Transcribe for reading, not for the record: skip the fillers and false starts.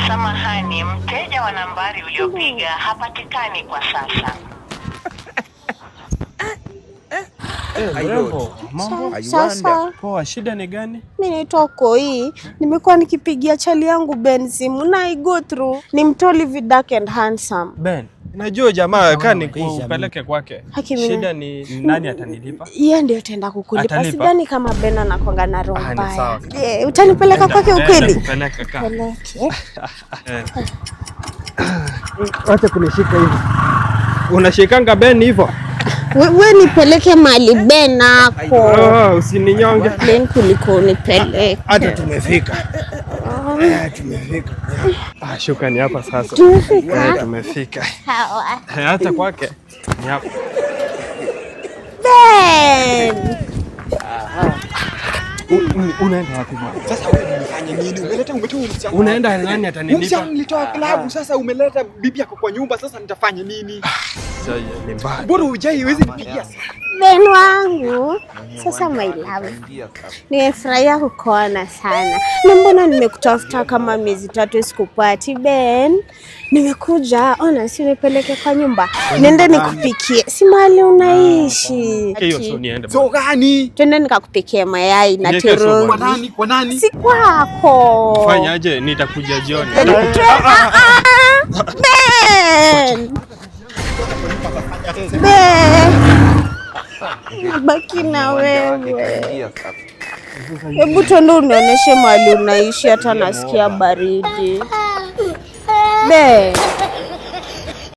Samahani, mteja wa nambari uliopiga hapatikani kwa sasa. Mambo? Sasa Poa, shida ni gani? mimi naitwa Koi. Nimekuwa nikipigia chali yangu Ben simu na I go through. Ni mtoli vidak and handsome. Ben, najua jamaa kani kupeleke kwake. Shida ni nani atanilipa? Yeye ndio ataenda kukulipa. Atalipa? Sidhani kama Ben anakuanga na roho Ni mbaya. sawa. Utanipeleka kwake ukweli? Kupeleka ka. Peleke. Acha kunishika hivi. Unashikanga Ben hivyo? Wewe nipeleke mahali Ben ako. Usininyonge. Ben kuliko unipeleke. Hata tumefika. Tumefika. Shukrani hapa sasa. Tumefika. Sawa. Hata kwake ni hapa. Ben! Unaenda wapi bwana? Sasa wewe unafanya nini? Umeleta msichana. Unaenda nani atanilipa? Msichana nilitoa klabu, sasa umeleta bibi yako kwa nyumba, sasa nitafanya nini? Sasa ni mbaya. Bora hujai huwezi nipigia sasa. Ben wangu, sasa my love, nimefurahia kukuona sana. Na mbona nimekutafuta kama miezi 3 sikupati Ben? Nimekuja, ona si nipeleke kwa nyumba. Nende nikupikie. Si mahali unaishi. Hiyo sio niende. So gani? Twende nikakupikie mayai na Nike turungi. Kwa nani? Kwa nani? Si kwako. Fanyaje? Nitakuja jioni. Ben! Ben! Baki na wewe. Hebu twende unionyeshe mahali unaishi, hata nasikia baridi. Ben!